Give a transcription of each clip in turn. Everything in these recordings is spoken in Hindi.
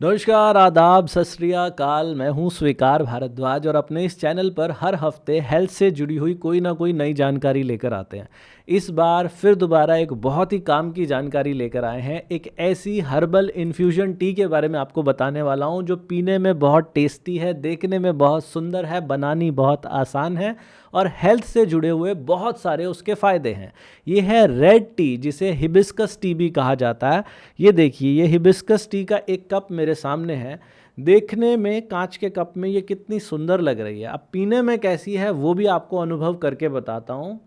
नमस्कार, आदाब, सत श्री अकाल। मैं हूं स्वीकार भारद्वाज और अपने इस चैनल पर हर हफ्ते हेल्थ से जुड़ी हुई कोई ना कोई नई जानकारी लेकर आते हैं। इस बार फिर दोबारा एक बहुत ही काम की जानकारी लेकर आए हैं। एक ऐसी हर्बल इन्फ्यूजन टी के बारे में आपको बताने वाला हूं जो पीने में बहुत टेस्टी है, देखने में बहुत सुंदर है, बनानी बहुत आसान है और हेल्थ से जुड़े हुए बहुत सारे उसके फ़ायदे हैं। ये है रेड टी, जिसे हिबिस्कस टी भी कहा जाता है। ये देखिए, ये हिबिस्कस टी का एक कप मेरे सामने है। देखने में कांच के कप में ये कितनी सुंदर लग रही है। अब पीने में कैसी है वो भी आपको अनुभव करके बताता हूँ।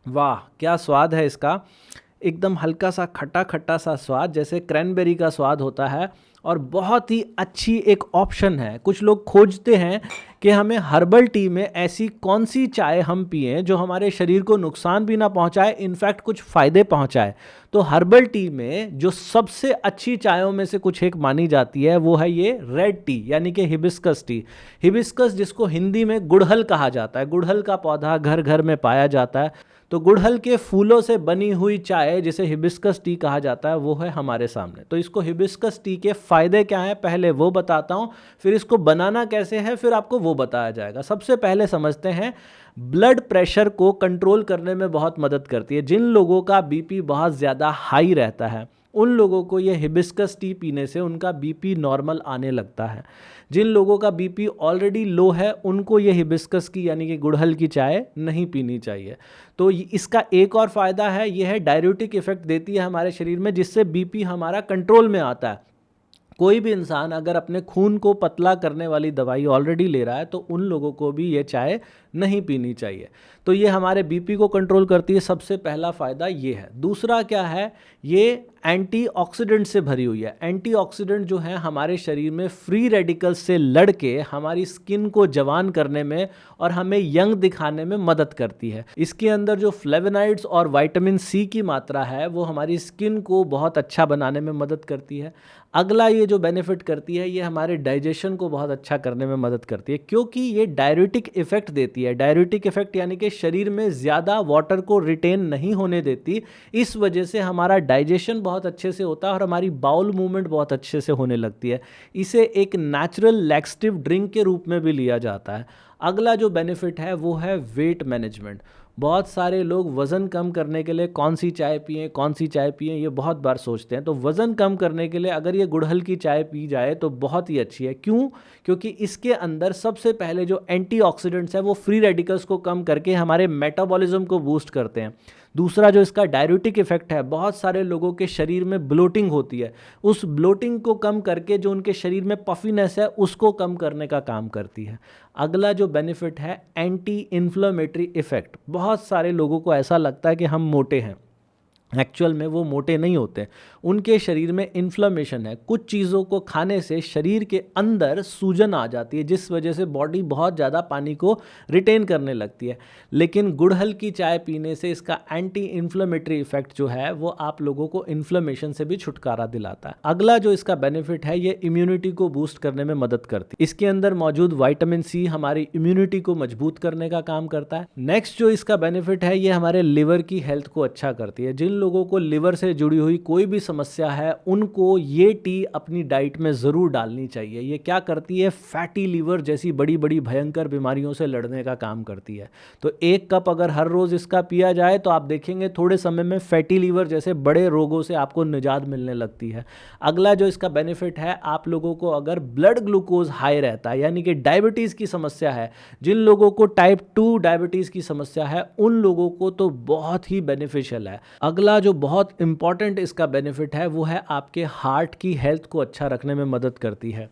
वाह, क्या स्वाद है इसका। एकदम हल्का सा खट्टा खट्टा सा स्वाद, जैसे क्रैनबेरी का स्वाद होता है और बहुत ही अच्छी एक ऑप्शन है। कुछ लोग खोजते हैं कि हमें हर्बल टी में ऐसी कौन सी चाय हम पिएं जो हमारे शरीर को नुकसान भी ना पहुंचाए, इनफैक्ट कुछ फ़ायदे पहुंचाए। तो हर्बल टी में जो सबसे अच्छी चायों में से कुछ एक मानी जाती है वो है ये रेड टी, यानी कि हिबिस्कस टी। हिबिस्कस, जिसको हिंदी में गुड़हल कहा जाता है। गुड़हल का पौधा घर घर में पाया जाता है। तो गुड़हल के फूलों से बनी हुई चाय, जिसे हिबिस्कस टी कहा जाता है, वो है हमारे सामने। तो इसको हिबिस्कस टी के फ़ायदे क्या हैं पहले वो बताता हूँ, फिर इसको बनाना कैसे है फिर आपको वो बताया जाएगा। सबसे पहले समझते हैं, ब्लड प्रेशर को कंट्रोल करने में बहुत मदद करती है। जिन लोगों का बीपी बहुत ज़्यादा हाई रहता है उन लोगों को ये हिबिस्कस टी पीने से उनका बीपी नॉर्मल आने लगता है। जिन लोगों का बीपी ऑलरेडी लो है उनको ये हिबिस्कस की, यानी कि गुड़हल की चाय नहीं पीनी चाहिए। तो इसका एक और फ़ायदा है, ये है डाययूरेटिक इफ़ेक्ट देती है हमारे शरीर में, जिससे बीपी हमारा कंट्रोल में आता है। कोई भी इंसान अगर अपने खून को पतला करने वाली दवाई ऑलरेडी ले रहा है तो उन लोगों को भी ये चाय नहीं पीनी चाहिए। तो ये हमारे बीपी को कंट्रोल करती है, सबसे पहला फ़ायदा ये है। दूसरा क्या है, ये एंटीऑक्सीडेंट से भरी हुई है। एंटीऑक्सीडेंट जो है हमारे शरीर में फ्री रेडिकल्स से लड़ के हमारी स्किन को जवान करने में और हमें यंग दिखाने में मदद करती है। इसके अंदर जो फ्लेवोनॉइड्स और विटामिन सी की मात्रा है वो हमारी स्किन को बहुत अच्छा बनाने में मदद करती है। अगला ये जो बेनिफिट करती है, ये हमारे डाइजेशन को बहुत अच्छा करने में मदद करती है, क्योंकि ये डाययूरेटिक इफ़ेक्ट देती है। डाययूरेटिक इफ़ेक्ट यानी कि शरीर में ज़्यादा वाटर को रिटेन नहीं होने देती। इस वजह से हमारा डाइजेशन बहुत अच्छे से होता है और हमारी बाउल मूवमेंट बहुत अच्छे से होने लगती है। इसे एक नेचुरल लैक्सेटिव ड्रिंक के रूप में भी लिया जाता है। अगला जो बेनिफिट है वो है वेट मैनेजमेंट। बहुत सारे लोग वज़न कम करने के लिए कौन सी चाय पिएं कौन सी चाय पिएं ये बहुत बार सोचते हैं। तो वज़न कम करने के लिए अगर ये गुड़हल की चाय पी जाए तो बहुत ही अच्छी है। क्यों? क्योंकि इसके अंदर सबसे पहले जो एंटीऑक्सीडेंट्स है वो फ्री रेडिकल्स को कम करके हमारे मेटाबॉलिज्म को बूस्ट करते हैं। दूसरा जो इसका डाययूरेटिक इफेक्ट है, बहुत सारे लोगों के शरीर में ब्लोटिंग होती है, उस ब्लोटिंग को कम करके जो उनके शरीर में पफीनेस है उसको कम करने का काम करती है। अगला जो बेनिफिट है, एंटी इन्फ्लेमेटरी इफेक्ट। बहुत सारे लोगों को ऐसा लगता है कि हम मोटे हैं, एक्चुअल में वो मोटे नहीं होते। उनके शरीर में इन्फ्लेमेशन है। कुछ चीज़ों को खाने से शरीर के अंदर सूजन आ जाती है, जिस वजह से बॉडी बहुत ज़्यादा पानी को रिटेन करने लगती है। लेकिन गुड़हल की चाय पीने से इसका एंटी इन्फ्लेमेटरी इफेक्ट जो है वो आप लोगों को इन्फ्लेमेशन से भी छुटकारा दिलाता है। अगला जो इसका बेनिफिट है, ये इम्यूनिटी को बूस्ट करने में मदद करती है। इसके अंदर मौजूद विटामिन सी हमारी इम्यूनिटी को मजबूत करने का काम करता है। नेक्स्ट जो इसका बेनिफिट है, ये हमारे लिवर की हेल्थ को अच्छा करती है। जिन लोगों को लिवर से जुड़ी हुई कोई भी समस्या है उनको ये टी अपनी डाइट में ज़रूर डालनी चाहिए। ये क्या करती है, फैटी लीवर जैसी बड़ी बड़ी भयंकर बीमारियों से लड़ने का काम करती है। तो एक कप अगर हर रोज़ इसका पिया जाए तो आप देखेंगे थोड़े समय में फैटी लीवर जैसे बड़े रोगों से आपको निजात मिलने लगती है। अगला जो इसका बेनिफिट है, आप लोगों को अगर ब्लड ग्लूकोज हाई रहता है, यानी कि डायबिटीज़ की समस्या है, जिन लोगों को टाइप 2 डायबिटीज़ की समस्या है उन लोगों को तो बहुत ही बेनिफिशियल है। अगला जो बहुत इंपॉर्टेंट इसका बेनिफिट है वो है आपके हार्ट की हेल्थ को अच्छा रखने में मदद करती है।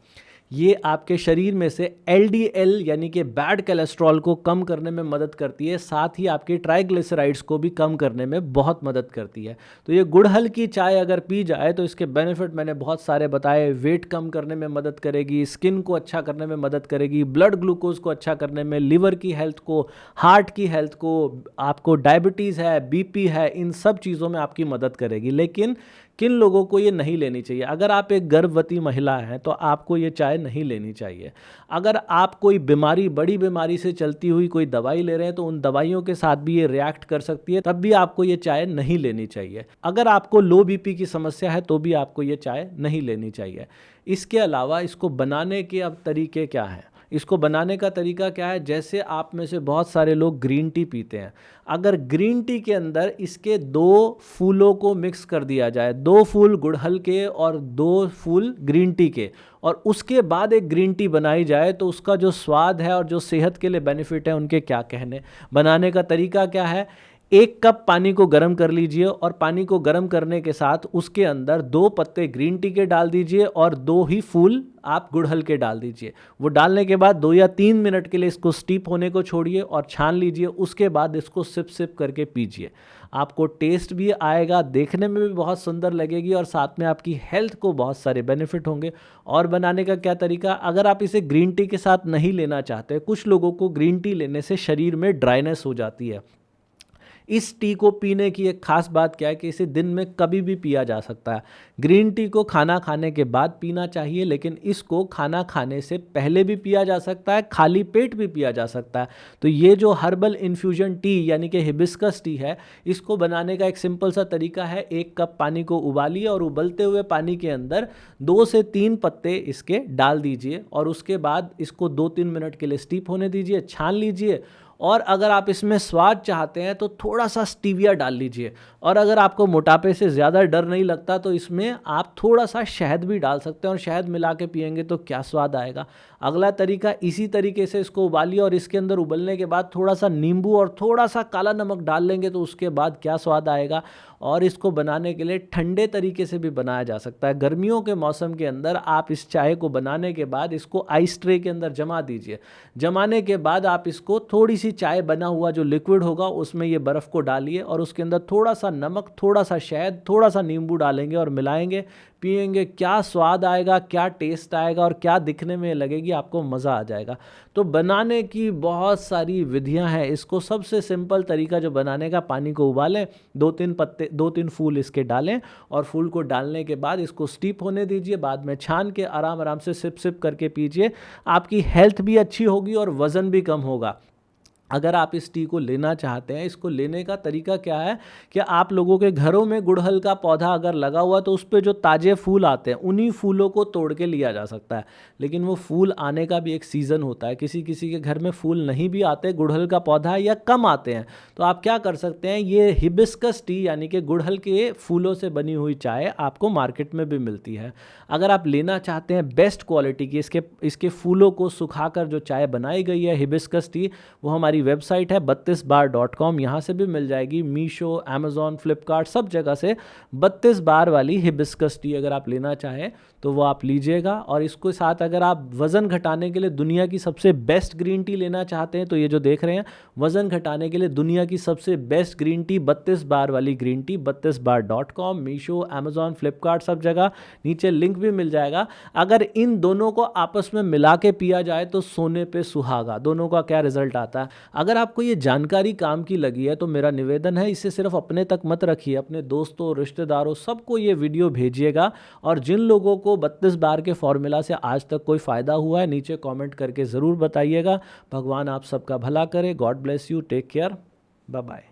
ये आपके शरीर में से एलडीएल यानी कि बैड कोलेस्ट्रॉल को कम करने में मदद करती है, साथ ही आपके ट्राइग्लिसराइड्स को भी कम करने में बहुत मदद करती है। तो ये गुड़हल की चाय अगर पी जाए तो इसके बेनिफिट मैंने बहुत सारे बताए। वेट कम करने में मदद करेगी, स्किन को अच्छा करने में मदद करेगी, ब्लड ग्लूकोज को अच्छा करने में, लिवर की हेल्थ को, हार्ट की हेल्थ को, आपको डायबिटीज़ है, बीपी है, इन सब चीज़ों में आपकी मदद करेगी। लेकिन किन लोगों को ये नहीं लेनी चाहिए? अगर आप एक गर्भवती महिला हैं तो आपको ये चाय नहीं लेनी चाहिए। अगर आप कोई बीमारी, बड़ी बीमारी से चलती हुई कोई दवाई ले रहे हैं तो उन दवाइयों के साथ भी ये रिएक्ट कर सकती है, तब भी आपको ये चाय नहीं लेनी चाहिए। अगर आपको लो बीपी की समस्या है तो भी आपको ये चाय नहीं लेनी चाहिए। इसके अलावा इसको बनाने के अब तरीके क्या हैं? इसको बनाने का तरीका क्या है? जैसे आप में से बहुत सारे लोग ग्रीन टी पीते हैं, अगर ग्रीन टी के अंदर इसके 2 फूलों को मिक्स कर दिया जाए, 2 फूल गुड़हल के और 2 फूल ग्रीन टी के, और उसके बाद एक ग्रीन टी बनाई जाए तो उसका जो स्वाद है और जो सेहत के लिए बेनिफिट है उनके क्या कहने। बनाने का तरीका क्या है? 1 कप पानी को गर्म कर लीजिए और पानी को गर्म करने के साथ उसके अंदर 2 पत्ते ग्रीन टी के डाल दीजिए और 2 ही फूल आप गुड़हल के डाल दीजिए। वो डालने के बाद 2 या 3 मिनट के लिए इसको स्टीप होने को छोड़िए और छान लीजिए। उसके बाद इसको सिप सिप करके पीजिए। आपको टेस्ट भी आएगा, देखने में भी बहुत सुंदर लगेगी और साथ में आपकी हेल्थ को बहुत सारे बेनिफिट होंगे। और बनाने का क्या तरीका? अगर आप इसे ग्रीन टी के साथ नहीं लेना चाहते, कुछ लोगों को ग्रीन टी लेने से शरीर में ड्राइनेस हो जाती है। इस टी को पीने की एक खास बात क्या है कि इसे दिन में कभी भी पिया जा सकता है। ग्रीन टी को खाना खाने के बाद पीना चाहिए, लेकिन इसको खाना खाने से पहले भी पिया जा सकता है, खाली पेट भी पिया जा सकता है। तो ये जो हर्बल इन्फ्यूजन टी यानी कि हिबिस्कस टी है, इसको बनाने का एक सिंपल सा तरीका है। 1 कप पानी को उबालिए और उबलते हुए पानी के अंदर 2 से 3 पत्ते इसके डाल दीजिए और उसके बाद इसको 2-3 मिनट के लिए स्टीप होने दीजिए, छान लीजिए। और अगर आप इसमें स्वाद चाहते हैं तो थोड़ा सा स्टीविया डाल लीजिए। और अगर आपको मोटापे से ज़्यादा डर नहीं लगता तो इसमें आप थोड़ा सा शहद भी डाल सकते हैं और शहद मिला के पिएंगे तो क्या स्वाद आएगा। अगला तरीका, इसी तरीके से इसको उबालिए और इसके अंदर उबलने के बाद थोड़ा सा नींबू और थोड़ा सा काला नमक डाल लेंगे तो उसके बाद क्या स्वाद आएगा। और इसको बनाने के लिए ठंडे तरीके से भी बनाया जा सकता है। गर्मियों के मौसम के अंदर आप इस चाय को बनाने के बाद इसको आइस ट्रे के अंदर जमा दीजिए। जमाने के बाद आप इसको थोड़ी सी चाय बना हुआ जो लिक्विड होगा उसमें ये बर्फ़ को डालिए और उसके अंदर थोड़ा सा नमक, थोड़ा सा शहद, थोड़ा सा नींबू डालेंगे और मिलाएंगे, पिएंगे। क्या स्वाद आएगा, क्या टेस्ट आएगा और क्या दिखने में लगेगी, आपको मज़ा आ जाएगा। तो बनाने की बहुत सारी विधियां हैं। इसको सबसे सिंपल तरीका जो बनाने का, पानी को उबालें, 2-3 पत्ते, 2-3 फूल इसके डालें और फूल को डालने के बाद इसको स्टीप होने दीजिए। बाद में छान के आराम आराम से सिप सिप करके पीजिए। आपकी हेल्थ भी अच्छी होगी और वज़न भी कम होगा। अगर आप इस टी को लेना चाहते हैं, इसको लेने का तरीका क्या है कि आप लोगों के घरों में गुड़हल का पौधा अगर लगा हुआ तो उस पे जो ताज़े फूल आते हैं उन्हीं फूलों को तोड़ के लिया जा सकता है। लेकिन वो फूल आने का भी एक सीज़न होता है। किसी किसी के घर में फूल नहीं भी आते, गुड़हल का पौधा या कम आते हैं, तो आप क्या कर सकते हैं, ये हिबिस्कस टी यानी कि गुड़हल के फूलों से बनी हुई चाय आपको मार्केट में भी मिलती है। अगर आप लेना चाहते हैं बेस्ट क्वालिटी की, इसके फूलों को सुखाकर जो चाय बनाई गई है हिबिस्कस टी, वो हमारी वेबसाइट है 32bar.com, यहाँ से भी मिल जाएगी। मीशो, अमेज़ॉन, फ्लिपकार्ट, सब जगह से 32 बार वाली हिबिस्कस टी अगर आप लेना चाहें तो वो आप लीजिएगा। और इसके साथ अगर आप वज़न घटाने के लिए दुनिया की सबसे बेस्ट ग्रीन टी लेना चाहते हैं तो ये जो देख रहे हैं, वज़न घटाने के लिए दुनिया की सबसे बेस्ट ग्रीन टी 32 बार वाली green tea, 32bar.com, Meesho, Amazon, Flipkart, सब जगह नीचे लिंक भी मिल जाएगा। अगर इन दोनों को आपस में मिला के पिया जाए तो सोने पे सुहागा, दोनों का क्या रिजल्ट आता है। अगर आपको ये जानकारी काम की लगी है तो मेरा निवेदन है, इसे सिर्फ अपने तक मत रखिए, अपने दोस्तों, रिश्तेदारों, सबको ये वीडियो भेजिएगा। और जिन लोगों को 32 बार के फॉर्मूला से आज तक कोई फ़ायदा हुआ है, नीचे कमेंट करके ज़रूर बताइएगा। भगवान आप सबका भला करे। God bless you, take care, bye bye.